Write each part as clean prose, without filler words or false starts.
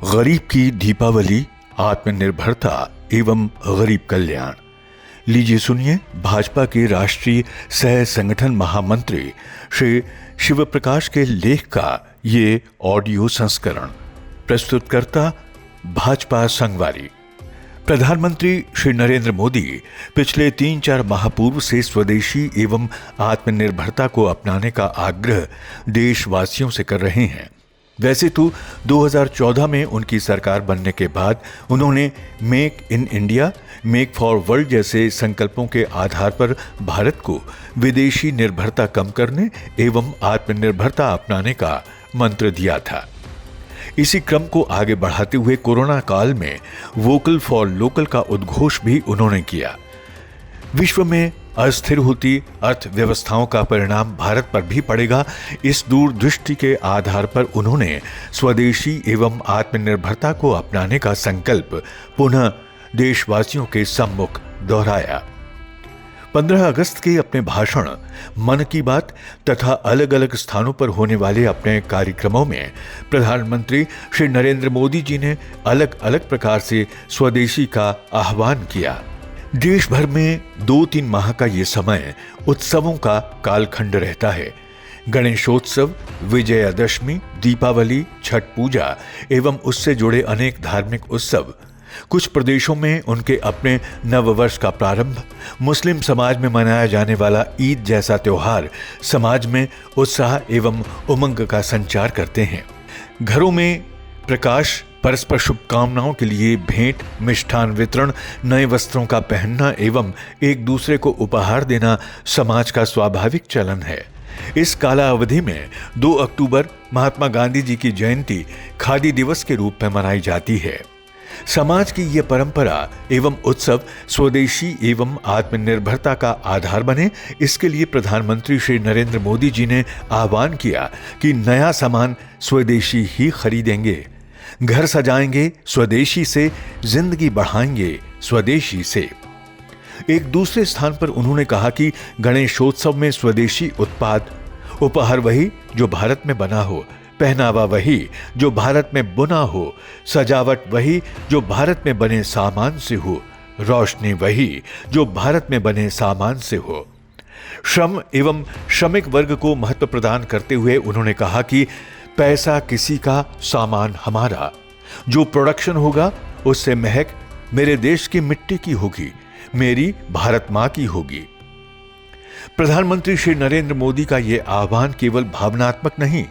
गरीब की दीपावली, आत्मनिर्भरता एवं गरीब कल्याण। लीजिए सुनिए भाजपा के राष्ट्रीय सह संगठन महामंत्री श्री शिव प्रकाश के लेख का ये ऑडियो संस्करण। प्रस्तुतकर्ता भाजपा संगवारी। प्रधानमंत्री श्री नरेंद्र मोदी पिछले 3-4 माह पूर्व से स्वदेशी एवं आत्मनिर्भरता को अपनाने का आग्रह देशवासियों से कर रहे हैं। वैसे तो 2014 में उनकी सरकार बनने के बाद उन्होंने make in India, make for world जैसे संकल्पों के आधार पर भारत को विदेशी निर्भरता कम करने एवं आत्मनिर्भरता अपनाने का मंत्र दिया था। इसी क्रम को आगे बढ़ाते हुए कोरोना काल में वोकल फॉर लोकल का उद्घोष भी उन्होंने किया। विश्व में अस्थिर होती अर्थव्यवस्थाओं का परिणाम भारत पर भी पड़ेगा, इस दूरदृष्टि के आधार पर उन्होंने स्वदेशी एवं आत्मनिर्भरता को अपनाने का संकल्प पुनः देशवासियों के सम्मुख दोहराया। 15 अगस्त के अपने भाषण, मन की बात तथा अलग अलग स्थानों पर होने वाले अपने कार्यक्रमों में प्रधानमंत्री श्री नरेंद्र मोदी जी ने अलग अलग प्रकार से स्वदेशी का आह्वान किया। देश भर में 2-3 माह का ये समय उत्सवों का कालखंड रहता है। गणेशोत्सव, विजयादशमी, दीपावली, छठ पूजा एवं उससे जुड़े अनेक धार्मिक उत्सव, कुछ प्रदेशों में उनके अपने नववर्ष का प्रारंभ, मुस्लिम समाज में मनाया जाने वाला ईद जैसा त्योहार समाज में उत्साह एवं उमंग का संचार करते हैं। घरों में प्रकाश, परस्पर शुभकामनाओं के लिए भेंट, मिष्ठान वितरण, नए वस्त्रों का पहनना एवं एक दूसरे को उपहार देना समाज का स्वाभाविक चलन है। इस कालावधि में 2 अक्टूबर महात्मा गांधी जी की जयंती खादी दिवस के रूप में मनाई जाती है। समाज की ये परंपरा एवं उत्सव स्वदेशी एवं आत्मनिर्भरता का आधार बने, इसके लिए प्रधानमंत्री श्री नरेंद्र मोदी जी ने आह्वान किया कि नया सामान स्वदेशी ही खरीदेंगे, घर सजाएंगे स्वदेशी से, जिंदगी बढ़ाएंगे स्वदेशी से। एक दूसरे स्थान पर उन्होंने कहा कि गणेशोत्सव में स्वदेशी उत्पाद, उपहार वही जो भारत में बना हो, पहनावा वही जो भारत में बुना हो, सजावट वही जो भारत में बने सामान से हो, रोशनी वही जो भारत में बने सामान से हो। श्रम एवं श्रमिक वर्ग को महत्व प्रदान करते हुए उन्होंने कहा कि पैसा किसी का, सामान हमारा। जो प्रोडक्शन होगा उससे महक मेरे देश की मिट्टी की होगी, मेरी भारत मां की होगी। प्रधानमंत्री श्री नरेंद्र मोदी का यह आह्वान केवल भावनात्मक नहीं,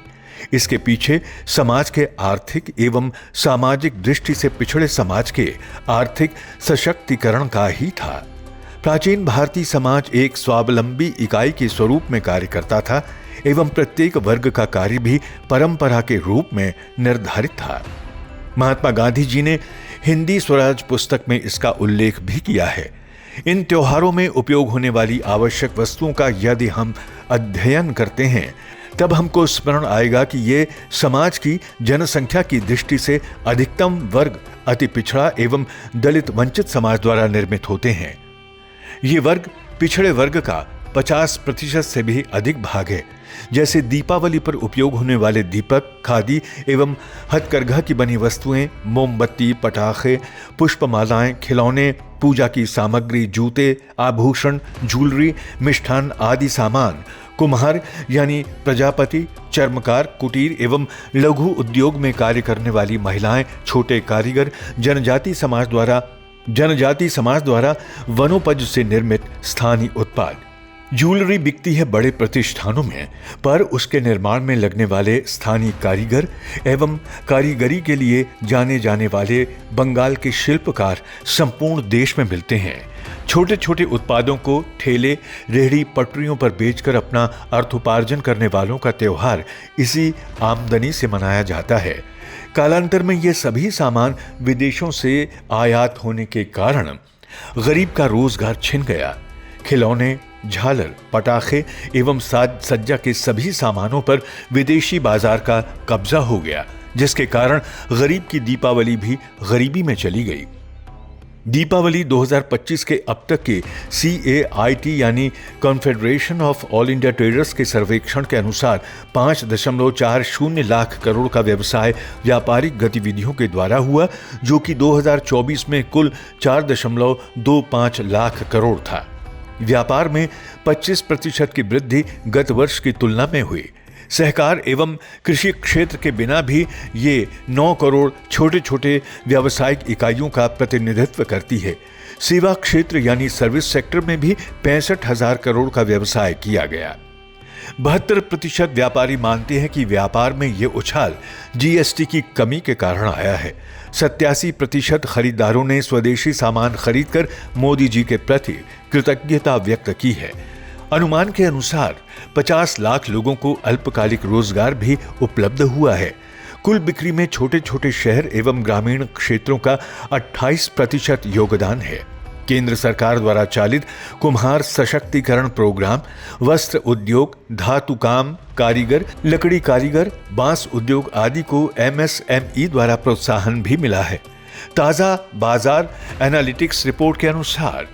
इसके पीछे समाज के आर्थिक एवं सामाजिक दृष्टि से पिछड़े समाज के आर्थिक सशक्तिकरण का ही था। प्राचीन भारतीय समाज एक स्वावलंबी इकाई के स्वरूप में कार्य करता था एवं प्रत्येक वर्ग का कार्य भी परंपरा के रूप में निर्धारित था। महात्मा गांधी जी ने हिंदी स्वराज पुस्तक में इसका उल्लेख भी किया है। इन त्योहारों में उपयोग होने वाली आवश्यक वस्तुओं का यदि हम अध्ययन करते हैं तब हमको स्मरण आएगा कि ये समाज की जनसंख्या की दृष्टि से अधिकतम वर्ग अति पिछड़ा एवं दलित वंचित समाज द्वारा निर्मित होते हैं। ये वर्ग पिछड़े वर्ग का 50% से भी अधिक भाग है। जैसे दीपावली पर उपयोग होने वाले दीपक, खादी एवं हथकरघा की बनी वस्तुएं, मोमबत्ती, पटाखे, पुष्पमालाएं, खिलौने, पूजा की सामग्री, जूते, आभूषण, ज्वेलरी, मिष्ठान आदि सामान, कुम्हार यानी प्रजापति, चर्मकार, कुटीर एवं लघु उद्योग में कार्य करने वाली महिलाएं, छोटे कारीगर, जनजाति समाज द्वारा वनोपज से निर्मित स्थानीय उत्पाद। ज्वेलरी बिकती है बड़े प्रतिष्ठानों में, पर उसके निर्माण में लगने वाले स्थानीय कारीगर एवं कारीगरी के लिए जाने जाने वाले बंगाल के शिल्पकार संपूर्ण देश में मिलते हैं। छोटे छोटे उत्पादों को ठेले, रेहड़ी, पटरियों पर बेचकर अपना अर्थोपार्जन करने वालों का त्योहार इसी आमदनी से मनाया जाता है। कालांतर में ये सभी सामान विदेशों से आयात होने के कारण गरीब का रोजगार छिन गया। खिलौने, झालर, पटाखे एवं साज सज्जा के सभी सामानों पर विदेशी बाजार का कब्जा हो गया, जिसके कारण गरीब की दीपावली भी गरीबी में चली गई। दीपावली 2025 के अब तक के CAIT यानी confederation of all India traders के सर्वेक्षण के अनुसार 5.40 लाख करोड़ का व्यवसाय व्यापारिक गतिविधियों के द्वारा हुआ, जो कि 2024 में कुल 4.25 लाख करोड़ था। व्यापार में 25% की वृद्धि गत वर्ष की तुलना में हुई। सहकार एवं कृषि क्षेत्र के बिना भी ये 9 करोड़ छोटे छोटे व्यावसायिक इकाइयों का प्रतिनिधित्व करती है। सेवा क्षेत्र यानी सर्विस सेक्टर में भी 65,000 करोड़ का व्यवसाय किया गया। 72% व्यापारी मानते हैं कि व्यापार में ये उछाल GST की कमी के कारण आया है। 87% खरीदारों ने स्वदेशी सामान खरीदकर मोदी जी के प्रति कृतज्ञता व्यक्त की है। अनुमान के अनुसार 50 लाख लोगों को अल्पकालिक रोजगार भी उपलब्ध हुआ है। कुल बिक्री में छोटे छोटे शहर एवं ग्रामीण क्षेत्रों का 28% योगदान है। केंद्र सरकार द्वारा चालित कुम्हार सशक्तिकरण प्रोग्राम वस्त्र उद्योग, धातु काम कारीगर, लकड़ी कारीगर, बांस उद्योग आदि को MSME द्वारा प्रोत्साहन भी मिला है। ताजा बाजार एनालिटिक्स रिपोर्ट के अनुसार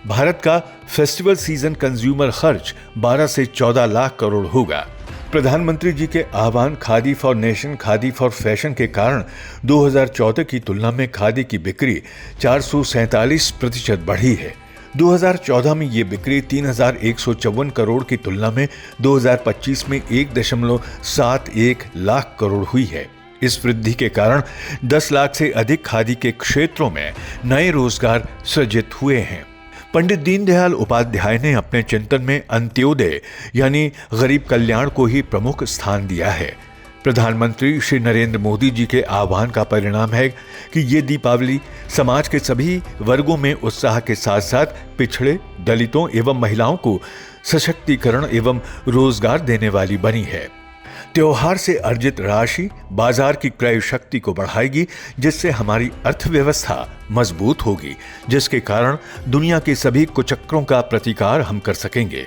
भारत का फेस्टिवल सीजन कंज्यूमर खर्च 12 से 14 लाख करोड़ होगा। प्रधानमंत्री जी के आह्वान khadi for nation, khadi for fashion के कारण 2014 की तुलना में खादी की बिक्री 447% बढ़ी है। 2014 में ये बिक्री 3,154 करोड़ की तुलना में 2025 में 1.71 लाख करोड़ हुई है। इस वृद्धि के कारण 10 लाख से अधिक खादी के क्षेत्रों में नए रोजगार सृजित हुए हैं। पंडित दीनदयाल उपाध्याय ने अपने चिंतन में अंत्योदय यानी गरीब कल्याण को ही प्रमुख स्थान दिया है। प्रधानमंत्री श्री नरेंद्र मोदी जी के आह्वान का परिणाम है कि ये दीपावली समाज के सभी वर्गों में उत्साह के साथ साथ पिछड़े, दलितों एवं महिलाओं को सशक्तिकरण एवं रोजगार देने वाली बनी है। त्योहार से अर्जित राशि बाजार की क्रय शक्ति को बढ़ाएगी, जिससे हमारी अर्थव्यवस्था मजबूत होगी, जिसके कारण दुनिया के सभी कुचक्रों का प्रतिकार हम कर सकेंगे।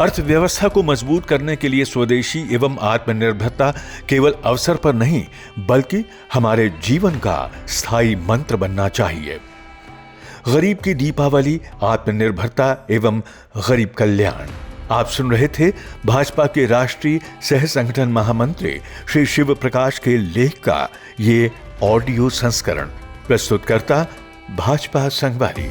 अर्थव्यवस्था को मजबूत करने के लिए स्वदेशी एवं आत्मनिर्भरता केवल अवसर पर नहीं, बल्कि हमारे जीवन का स्थायी मंत्र बनना चाहिए। गरीब की दीपावली, आत्मनिर्भरता एवं गरीब कल्याण। आप सुन रहे थे भाजपा के राष्ट्रीय सह संगठन महामंत्री श्री शिव प्रकाश के लेख का ये ऑडियो संस्करण। प्रस्तुतकर्ता भाजपा संगवारी।